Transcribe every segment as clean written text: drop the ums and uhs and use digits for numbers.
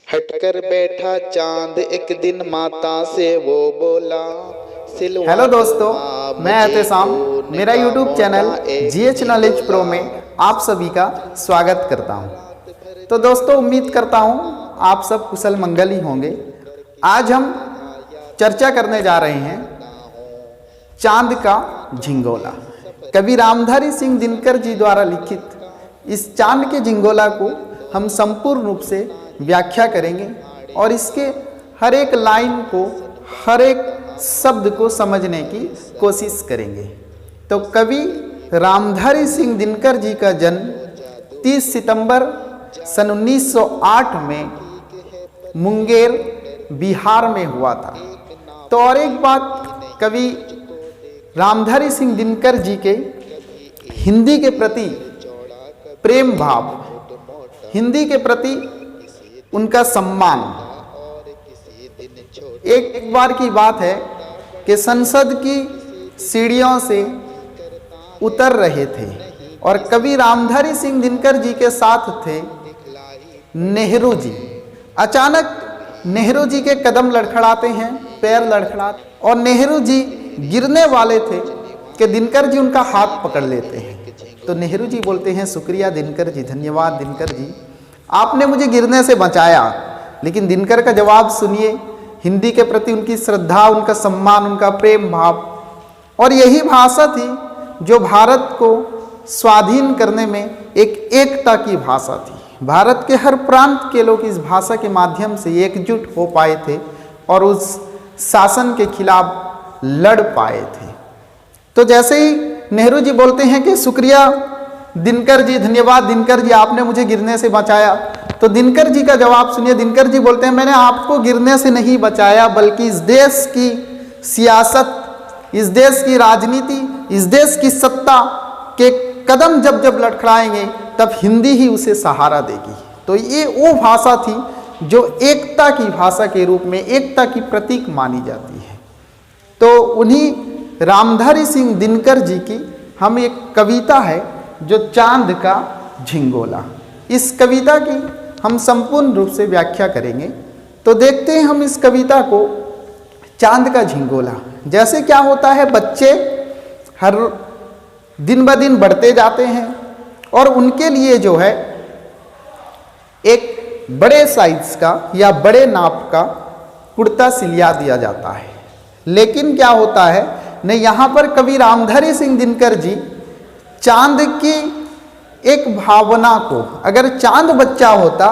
हटकर बैठा चांद एक दिन माता से वो बोला। हेलो दोस्तों, मैं एहतेसाम मेरा YouTube channel GH knowledge pro में आप सभी का स्वागत करता हूं। तो दोस्तों, उम्मीद करता हूं आप सब कुशल मंगल ही होंगे। आज हम चर्चा करने जा रहे हैं चांद का झिंगोला। कवि रामधारी सिंह दिनकर जी द्वारा लिखित इस चांद के झिंगोला को हम संपूर्ण रूप से व्याख्या करेंगे और इसके हर एक लाइन को, हर एक शब्द को समझने की कोशिश करेंगे। तो कवि रामधारी सिंह दिनकर जी का जन्म 30 सितंबर सन 1908 में मुंगेर, बिहार में हुआ था। तो और एक बात, कवि रामधारी सिंह दिनकर जी के हिंदी के प्रति प्रेम भाव, हिंदी के प्रति उनका सम्मान। एक बार की बात है कि संसद की सीढ़ियों से उतर रहे थे और कवि रामधारी सिंह दिनकर जी के साथ थे नेहरू जी। अचानक नेहरू जी के कदम लड़खड़ाते हैं, पैर लड़खड़ाते, और नेहरू जी गिरने वाले थे कि दिनकर जी उनका हाथ पकड़ लेते हैं। तो नेहरू जी बोलते हैं, शुक्रिया दिनकर जी, धन्यवाद दिनकर जी, आपने मुझे गिरने से बचाया। लेकिन दिनकर का जवाब सुनिए, हिंदी के प्रति उनकी श्रद्धा, उनका सम्मान, उनका प्रेम भाव। और यही भाषा थी जो भारत को स्वाधीन करने में एक एकता की भाषा थी। भारत के हर प्रांत के लोग इस भाषा के माध्यम से एकजुट हो पाए थे और उस शासन के खिलाफ लड़ पाए थे। तो जैसे ही नेहरू जी बोलते हैं कि शुक्रिया दिनकर जी, धन्यवाद दिनकर जी, आपने मुझे गिरने से बचाया, तो दिनकर जी का जवाब सुनिए। दिनकर जी बोलते हैं, मैंने आपको गिरने से नहीं बचाया, बल्कि इस देश की सियासत, इस देश की राजनीति, इस देश की सत्ता के कदम जब जब लड़खड़ाएंगे तब हिंदी ही उसे सहारा देगी। तो ये वो भाषा थी जो एकता की भाषा के रूप में, एकता की प्रतीक मानी जाती है। तो उन्हीं रामधारी सिंह दिनकर जी की हम एक कविता है जो चांद का झिंगोला, इस कविता की हम संपूर्ण रूप से व्याख्या करेंगे। तो देखते हैं हम इस कविता को, चांद का झिंगोला। जैसे क्या होता है, बच्चे हर दिन ब दिन बढ़ते जाते हैं और उनके लिए जो है एक बड़े साइज का या बड़े नाप का कुर्ता सिलिया दिया जाता है। लेकिन क्या होता है न, यहाँ पर कवि रामधारी सिंह दिनकर जी चांद की एक भावना को, अगर चांद बच्चा होता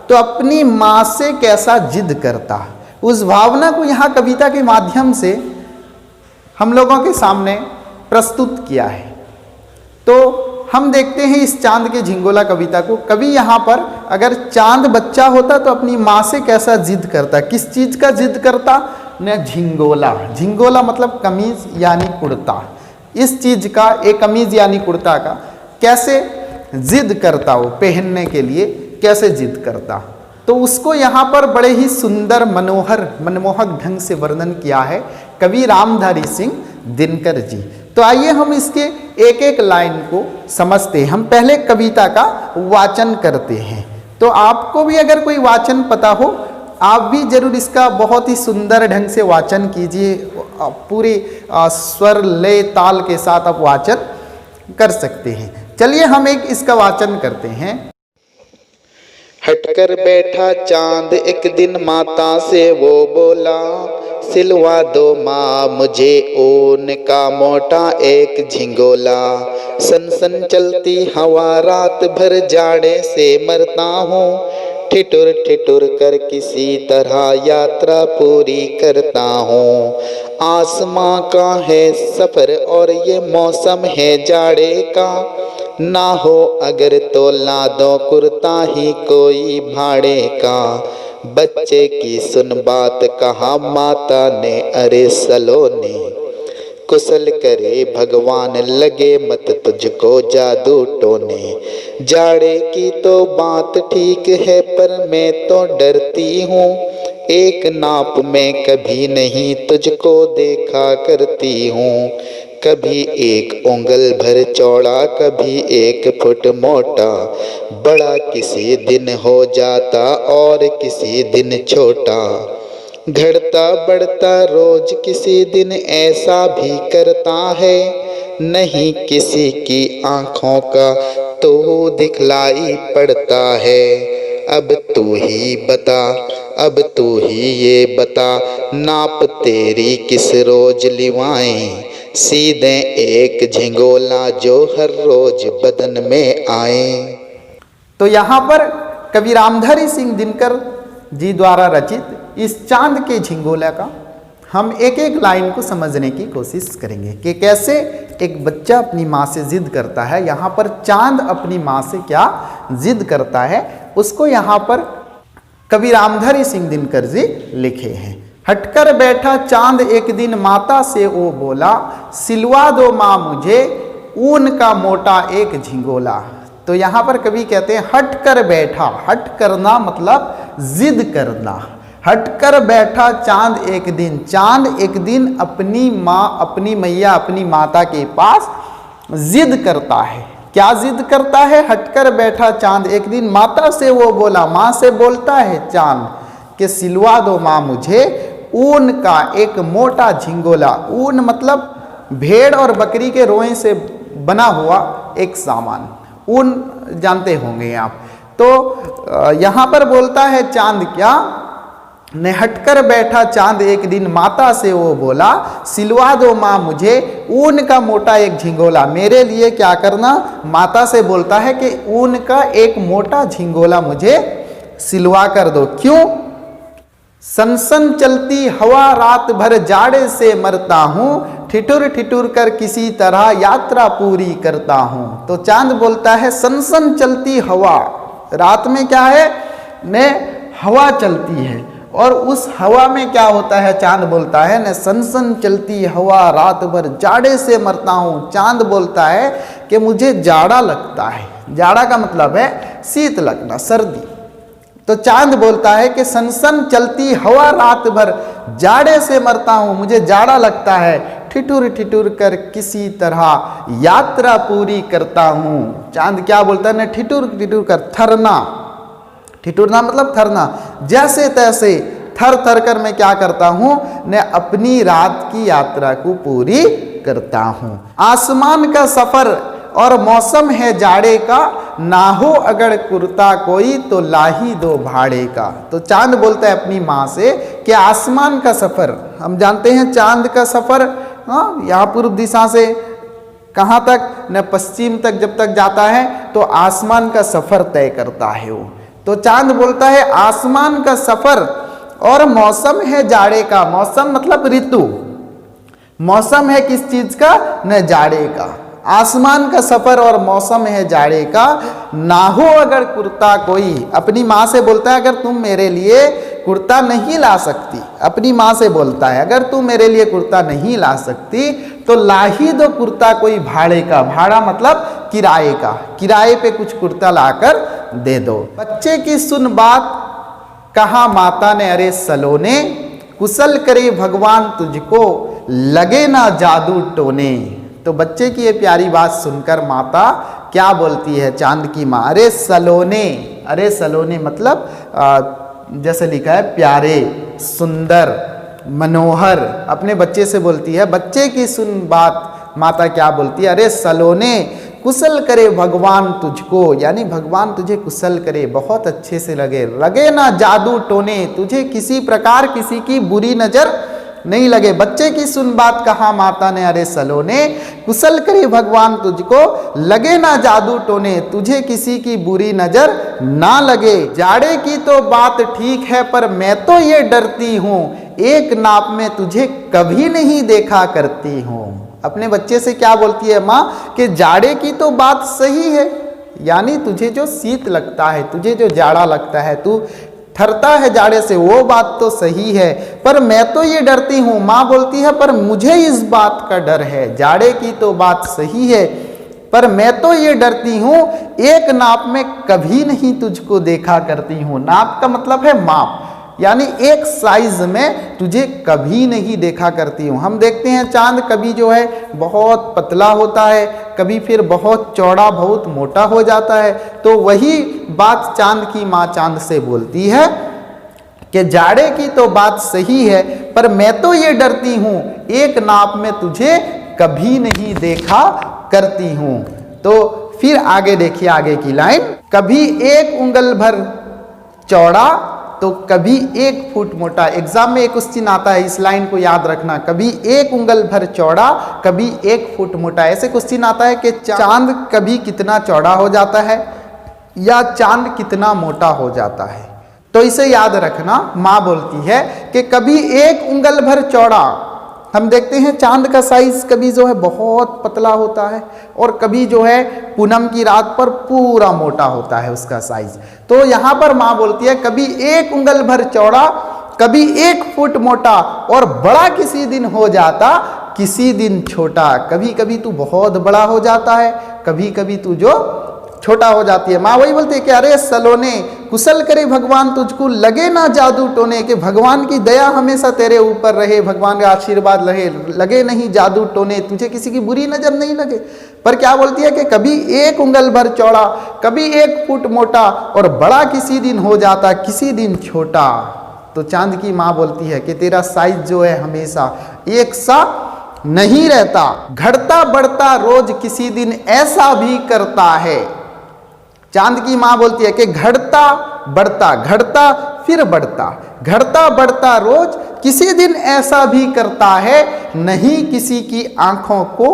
तो अपनी माँ से कैसा जिद करता, उस भावना को यहाँ कविता के माध्यम से हम लोगों के सामने प्रस्तुत किया है। तो हम देखते हैं इस चांद के झिंगोला कविता को। कवि यहाँ पर अगर चांद बच्चा होता तो अपनी माँ से कैसा जिद करता, किस चीज़ का जिद करता न, झिंगोला। झिंगोला मतलब कमीज यानी कुर्ता। इस चीज का, एक कमीज यानी कुर्ता का कैसे जिद करता हो, पहनने के लिए कैसे जिद करता। तो उसको यहाँ पर बड़े ही सुंदर, मनमोहक ढंग से वर्णन किया है कवि रामधारी सिंह दिनकर जी। तो आइए हम इसके एक एक लाइन को समझते हैं। हम पहले कविता का वाचन करते हैं। तो आपको भी अगर कोई वाचन पता हो, आप भी जरूर इसका बहुत ही सुंदर ढंग से वाचन कीजिए। पूरी स्वर, लय, ताल के साथ आप वाचन कर सकते हैं। चलिए हम एक इसका वाचन करते हैं। हटकर बैठा चांद एक दिन माता से वो बोला, सिलवा दो माँ मुझे ऊन का मोटा एक झिंगोला। सन सन चलती हवा रात भर जाड़े से मरता हूँ, ठिठुर ठिठुर कर किसी तरह यात्रा पूरी करता हूँ। आसमां का है सफर और ये मौसम है जाड़े का, ना हो अगर तो ला दो कुर्ता ही कोई भाड़े का। बच्चे की सुन बात कहा माता ने, अरे सलोने, कुशल करे भगवान लगे मत तुझको जादू टोने। जाड़े की तो बात ठीक है पर मैं तो डरती हूँ, एक नाप में कभी नहीं तुझको देखा करती हूँ। कभी 1 उंगल भर चौड़ा, कभी 1 फुट मोटा। बड़ा किसी दिन हो जाता और किसी दिन छोटा। घटता बढ़ता रोज किसी दिन ऐसा भी करता है। नहीं किसी की आँखों का तो दिखलाई पड़ता है। अब तू ही बता, अब तू ही ये बता, नाप तेरी किस रोज लिवाएं। सीधे एक झिंगोला जो हर रोज बदन में आए। तो यहाँ पर कवि रामधारी सिंह दिनकर जी द्वारा रचित इस चांद के झिंगोला का हम एक एक लाइन को समझने की कोशिश करेंगे कि कैसे एक बच्चा अपनी माँ से जिद करता है। यहाँ पर चांद अपनी माँ से क्या जिद करता है उसको यहाँ पर कवि रामधारी सिंह दिनकर जी लिखे हैं। हटकर बैठा चांद एक दिन माता से वो बोला, सिलवा दो माँ मुझे ऊन का मोटा एक झिंगोला। तो यहाँ पर कवि कहते हैं हट कर बैठा, हट करना मतलब जिद करना। हट कर बैठा चांद एक दिन अपनी माँ, अपनी मैया, अपनी माता के पास जिद करता है। क्या जिद करता है? हटकर बैठा चांद एक दिन माता से वो बोला, माँ से बोलता है चांद कि सिलवा दो माँ मुझे ऊन का एक मोटा झिंगोला। ऊन मतलब भेड़ और बकरी के रोए से बना हुआ एक सामान, ऊन जानते होंगे आप। तो यहाँ पर बोलता है चांद क्या ने, हटकर बैठा चांद एक दिन माता से वो बोला, सिलवा दो माँ मुझे ऊन का मोटा एक झिंगोला। मेरे लिए क्या करना? माता से बोलता है कि ऊन का एक मोटा झिंगोला मुझे सिलवा कर दो। क्यों? सनसन चलती हवा रात भर जाड़े से मरता हूँ, ठिठुर ठिठुर कर किसी तरह यात्रा पूरी करता हूँ। तो चांद बोलता है सनसन चलती हवा, रात में क्या है ने हवा चलती है और उस हवा में क्या होता है? चांद बोलता है न सनसन चलती हवा रात भर जाड़े से मरता हूँ। चांद बोलता है कि मुझे जाड़ा लगता है। जाड़ा का मतलब है शीत लगना, सर्दी। तो चांद बोलता है कि सनसन चलती हवा रात भर जाड़े से मरता हूँ, मुझे जाड़ा लगता है, ठिठुर ठिठुर कर किसी तरह यात्रा पूरी करता हूँ। चांद क्या बोलता है? न ठिठुर ठिठुर कर, थरना, ठिठुरना मतलब थरना, जैसे तैसे थर थर कर मैं क्या करता हूँ न अपनी रात की यात्रा को पूरी करता हूँ। आसमान का सफर और मौसम है जाड़े का, ना हो अगर कुर्ता कोई तो लाही दो भाड़े का। तो चांद बोलता है अपनी माँ से कि आसमान का सफर, हम जानते हैं चांद का सफर यहाँ पूर्व दिशा से कहाँ तक न पश्चिम तक जब तक जाता है तो आसमान का सफर तय करता है वो। तो चांद बोलता है आसमान का सफर और मौसम है जाड़े का। मौसम मतलब ऋतु, मौसम है किस चीज का? न जाड़े का। आसमान का सफर और मौसम है जाड़े का, ना हो अगर कुर्ता कोई। अपनी माँ से बोलता है अगर तुम मेरे लिए कुर्ता नहीं ला सकती, अपनी माँ से बोलता है अगर तुम मेरे लिए कुर्ता नहीं ला सकती तो ला ही दो कुर्ता कोई भाड़े का। भाड़ा मतलब किराए का, किराए पे कुछ कुर्ता लाकर दे दो। बच्चे की सुन बात कहा माता ने अरे सलोने, कुशल करे भगवान तुझको लगे ना जादू टोने। तो बच्चे की ये प्यारी बात सुनकर माता क्या बोलती है? चांद की माँ, अरे सलोने, अरे सलोने मतलब जैसे लिखा है प्यारे, सुंदर, मनोहर, अपने बच्चे से बोलती है। बच्चे की सुन बात माता क्या बोलती है? अरे सलोने, कुशल करे भगवान तुझको, यानी भगवान तुझे कुशल करे, बहुत अच्छे से लगे, लगे ना जादू टोने, तुझे किसी प्रकार किसी की बुरी नजर नहीं लगे। बच्चे की सुन बात कहा माता ने अरे सलोने, कुशल करे भगवान तुझको लगे ना जादू टोने, तुझे किसी की बुरी नजर ना लगे। जाड़े की तो बात ठीक है पर मैं तो ये डरती हूँ, एक नाप में तुझे कभी नहीं देखा करती हूँ। अपने बच्चे से क्या बोलती है माँ कि जाड़े की तो बात सही है, यानी तुझे जो शीत लगता है, तुझे जो जाड़ा लगता है, तू ठरता है जाड़े से, वो बात तो सही है, पर मैं तो ये डरती हूँ। माँ बोलती है पर मुझे इस बात का डर है। जाड़े की तो बात सही है पर मैं तो ये डरती हूँ, एक नाप में कभी नहीं तुझको देखा करती हूँ। नाप का मतलब है माप, यानी एक साइज में तुझे कभी नहीं देखा करती हूँ। हम देखते हैं चांद कभी जो है बहुत पतला होता है, कभी फिर बहुत चौड़ा बहुत मोटा हो जाता है। तो वही बात चांद की माँ चांद से बोलती है कि जाड़े की तो बात सही है, पर मैं तो ये डरती हूँ एक नाप में तुझे कभी नहीं देखा करती हूँ। तो फिर आगे देखिए आगे की लाइन, कभी 1 उंगल भर चौड़ा तो कभी 1 फुट मोटा। एग्जाम में एक क्वेश्चन आता है, इस लाइन को याद रखना, कभी 1 उंगल भर चौड़ा कभी 1 फुट मोटा। ऐसे क्वेश्चन आता है कि चांद कभी कितना चौड़ा हो जाता है या चांद कितना मोटा हो जाता है। तो इसे याद रखना, माँ बोलती है कि कभी 1 उंगल भर चौड़ा। हम देखते हैं चांद का साइज कभी जो है बहुत पतला होता है और कभी जो है पूनम की रात पर पूरा मोटा होता है उसका साइज। तो यहाँ पर माँ बोलती है कभी 1 उंगल भर चौड़ा कभी 1 फुट मोटा, और बड़ा किसी दिन हो जाता किसी दिन छोटा। कभी कभी तू बहुत बड़ा हो जाता है, कभी कभी तू जो छोटा हो जाती है। माँ वही बोलती है कि अरे सलोने कुशल करे भगवान तुझको, लगे ना जादू टोने, के भगवान की दया हमेशा तेरे ऊपर रहे, भगवान का आशीर्वाद रहे, लगे नहीं जादू टोने, तुझे किसी की बुरी नजर नहीं लगे। पर क्या बोलती है कि कभी 1 उंगल भर चौड़ा कभी 1 फुट मोटा, और बड़ा किसी दिन हो जाता किसी दिन छोटा। तो चांद की माँ बोलती है कि तेरा साइज जो है हमेशा एक सा नहीं रहता, घटता बढ़ता रोज किसी दिन ऐसा भी करता है। चांद की माँ बोलती है कि घटता बढ़ता फिर बढ़ता, घटता बढ़ता रोज किसी दिन ऐसा भी करता है, नहीं किसी की आंखों को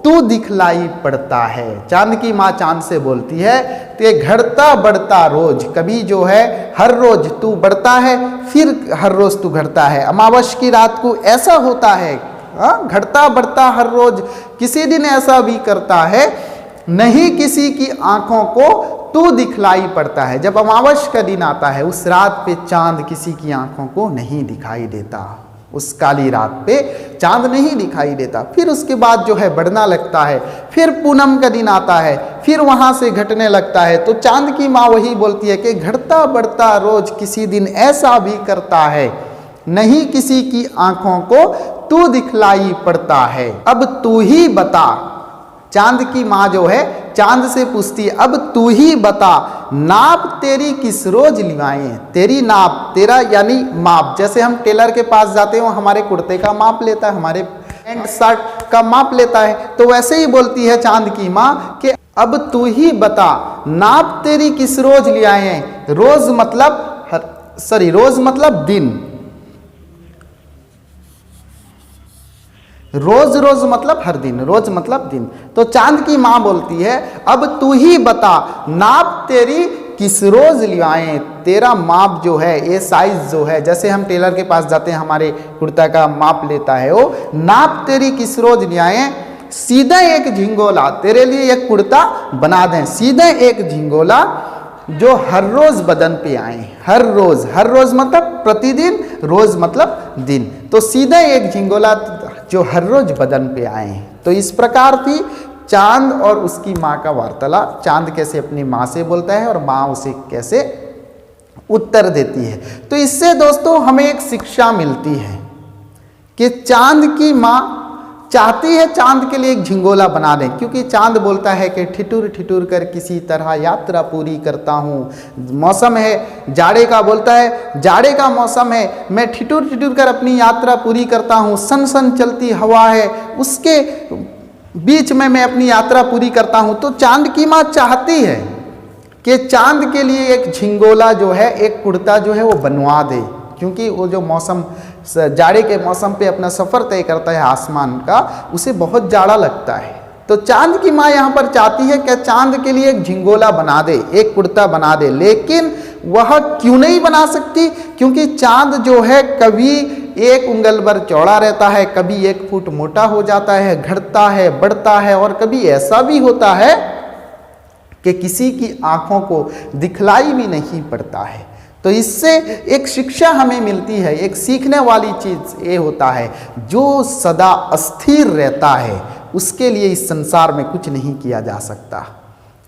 तू दिखलाई पड़ता है। चांद की माँ चांद से बोलती है कि घटता बढ़ता रोज, कभी जो है हर रोज तू बढ़ता है फिर हर रोज तू घटता है। अमावस्या की रात को ऐसा होता है, घटता बढ़ता हर रोज किसी दिन ऐसा भी करता है, नहीं किसी की आंखों को तू दिखलाई पड़ता है। जब अमावस्या का दिन आता है उस रात पे चांद किसी की आंखों को नहीं दिखाई देता, उस काली रात पे चांद नहीं दिखाई देता। फिर उसके बाद जो है बढ़ना लगता है, फिर पूनम का दिन आता है, फिर वहां से घटने लगता है। तो चांद की माँ वही बोलती है कि घटता बढ़ता रोज किसी दिन ऐसा भी करता है, नहीं किसी की आंखों को तू दिखलाई पड़ता है। अब तू ही बता, चांद की माँ जो है चांद से पूछती है अब तू ही बता, नाप तेरी किस रोज लिवाएं। तेरी नाप, तेरा यानी माप, जैसे हम टेलर के पास जाते हो हमारे कुर्ते का माप लेता है, हमारे पैंट शर्ट का माप लेता है, तो वैसे ही बोलती है चांद की माँ कि अब तू ही बता, नाप तेरी किस रोज लियाएं। रोज मतलब दिन, रोज मतलब हर दिन, रोज मतलब दिन। तो चांद की माँ बोलती है अब तू ही बता, नाप तेरी किस रोज लियाएं। तेरा माप जो है, ये साइज जो है, जैसे हम टेलर के पास जाते हैं हमारे कुर्ता का माप लेता है वो, नाप तेरी किस रोज लियाएं। सीधा एक झिंगोला तेरे लिए एक कुर्ता बना दें, सीधा एक झिंगोला जो हर रोज बदन पे आए। हर रोज मतलब प्रतिदिन, रोज मतलब दिन। तो सीधा एक झिंगोला जो हर रोज बदन पे आए। तो इस प्रकार थी चांद और उसकी माँ का वार्तालाप। चांद कैसे अपनी माँ से बोलता है और माँ उसे कैसे उत्तर देती है। तो इससे दोस्तों हमें एक शिक्षा मिलती है कि चांद की माँ चाहती है चांद के लिए एक झिंगोला बना दें, क्योंकि चांद बोलता है कि ठिठुर ठिठुर कर किसी तरह यात्रा पूरी करता हूँ। मौसम है जाड़े का, बोलता है जाड़े का मौसम है, मैं ठिठुर ठिठुर कर अपनी यात्रा पूरी करता हूँ। सन सन चलती हवा है, उसके बीच में मैं अपनी यात्रा पूरी करता हूँ। तो चांद की माँ चाहती है कि चांद के लिए एक झिंगोला जो है, एक कुर्ता जो है वो बनवा दे, क्योंकि वो जो मौसम जाड़े के मौसम पे अपना सफ़र तय करता है आसमान का, उसे बहुत जाड़ा लगता है। तो चांद की माँ यहाँ पर चाहती है कि चांद के लिए एक झिंगोला बना दे, एक कुर्ता बना दे, लेकिन वह क्यों नहीं बना सकती? क्योंकि चांद जो है कभी 1 उंगल भर चौड़ा रहता है, कभी 1 फुट मोटा हो जाता है, घटता है, बढ़ता है, और कभी ऐसा भी होता है कि किसी की आंखों को दिखलाई भी नहीं पड़ता है। तो इससे एक शिक्षा हमें मिलती है, एक सीखने वाली चीज़ ये होता है, जो सदा अस्थिर रहता है उसके लिए इस संसार में कुछ नहीं किया जा सकता।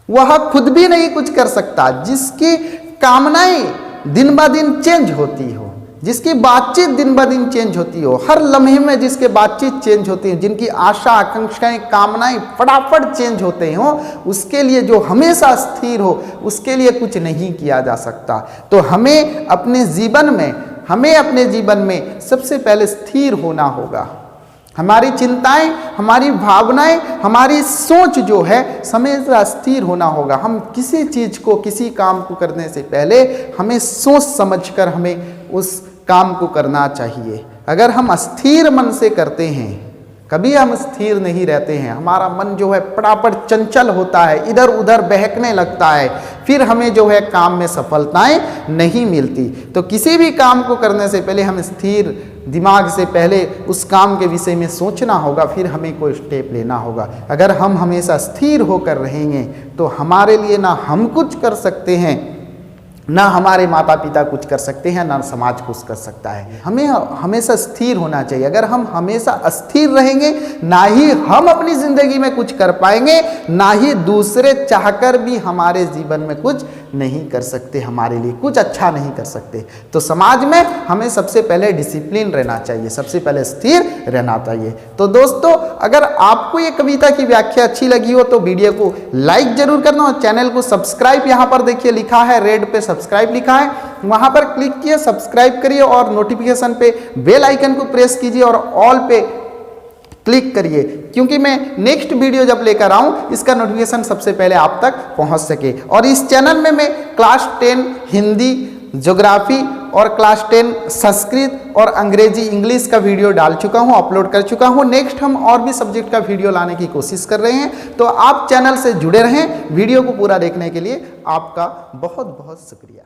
वह खुद भी नहीं कुछ कर सकता। जिसकी कामनाएं दिन ब दिन चेंज होती हो, जिसकी बातचीत दिन ब दिन चेंज होती हो, हर लम्हे में जिसके बातचीत चेंज होती है, जिनकी आशा आकांक्षाएं कामनाएं फटाफट चेंज होते हो, उसके लिए जो हमेशा स्थिर हो, उसके लिए कुछ नहीं किया जा सकता। तो हमें अपने जीवन में सबसे पहले स्थिर होना होगा। हमारी चिंताएं, हमारी भावनाएं, हमारी सोच जो है हमेशा स्थिर होना होगा। हम किसी चीज़ को, किसी काम को करने से पहले हमें सोच समझकर हमें उस काम को करना चाहिए। अगर हम अस्थिर मन से करते हैं, कभी हम स्थिर नहीं रहते हैं, हमारा मन जो है फटाफट चंचल होता है, इधर उधर बहकने लगता है, फिर हमें जो है काम में सफलताएं नहीं मिलती। तो किसी भी काम को करने से पहले हम स्थिर दिमाग से पहले उस काम के विषय में सोचना होगा, फिर हमें कोई स्टेप लेना होगा। अगर हम हमेशा स्थिर होकर रहेंगे तो हमारे लिए ना हम कुछ कर सकते हैं, ना हमारे माता पिता कुछ कर सकते हैं, ना समाज कुछ कर सकता है। हमें हमेशा स्थिर होना चाहिए। अगर हम हमेशा अस्थिर रहेंगे, ना ही हम अपनी जिंदगी में कुछ कर पाएंगे, ना ही दूसरे चाहकर भी हमारे जीवन में कुछ नहीं कर सकते, हमारे लिए कुछ अच्छा नहीं कर सकते। तो समाज में हमें सबसे पहले डिसिप्लिन रहना चाहिए, सबसे पहले स्थिर रहना चाहिए। तो दोस्तों, अगर आपको ये कविता की व्याख्या अच्छी लगी हो तो वीडियो को लाइक जरूर करना और चैनल को सब्सक्राइब, यहाँ पर देखिए लिखा है रेड पे सब्सक्राइब लिखा है, वहां पर क्लिक किए, सब्सक्राइब करिए और नोटिफिकेशन पे बेल आइकन को प्रेस कीजिए और ऑल पे क्लिक करिए, क्योंकि मैं नेक्स्ट वीडियो जब लेकर आऊं इसका नोटिफिकेशन सबसे पहले आप तक पहुंच सके। और इस चैनल में मैं क्लास 10 हिंदी, ज्योग्राफी और क्लास 10 संस्कृत और अंग्रेजी इंग्लिश का वीडियो डाल चुका हूं, अपलोड कर चुका हूं। नेक्स्ट हम और भी सब्जेक्ट का वीडियो लाने की कोशिश कर रहे हैं। तो आप चैनल से जुड़े रहें। वीडियो को पूरा देखने के लिए आपका बहुत बहुत शुक्रिया।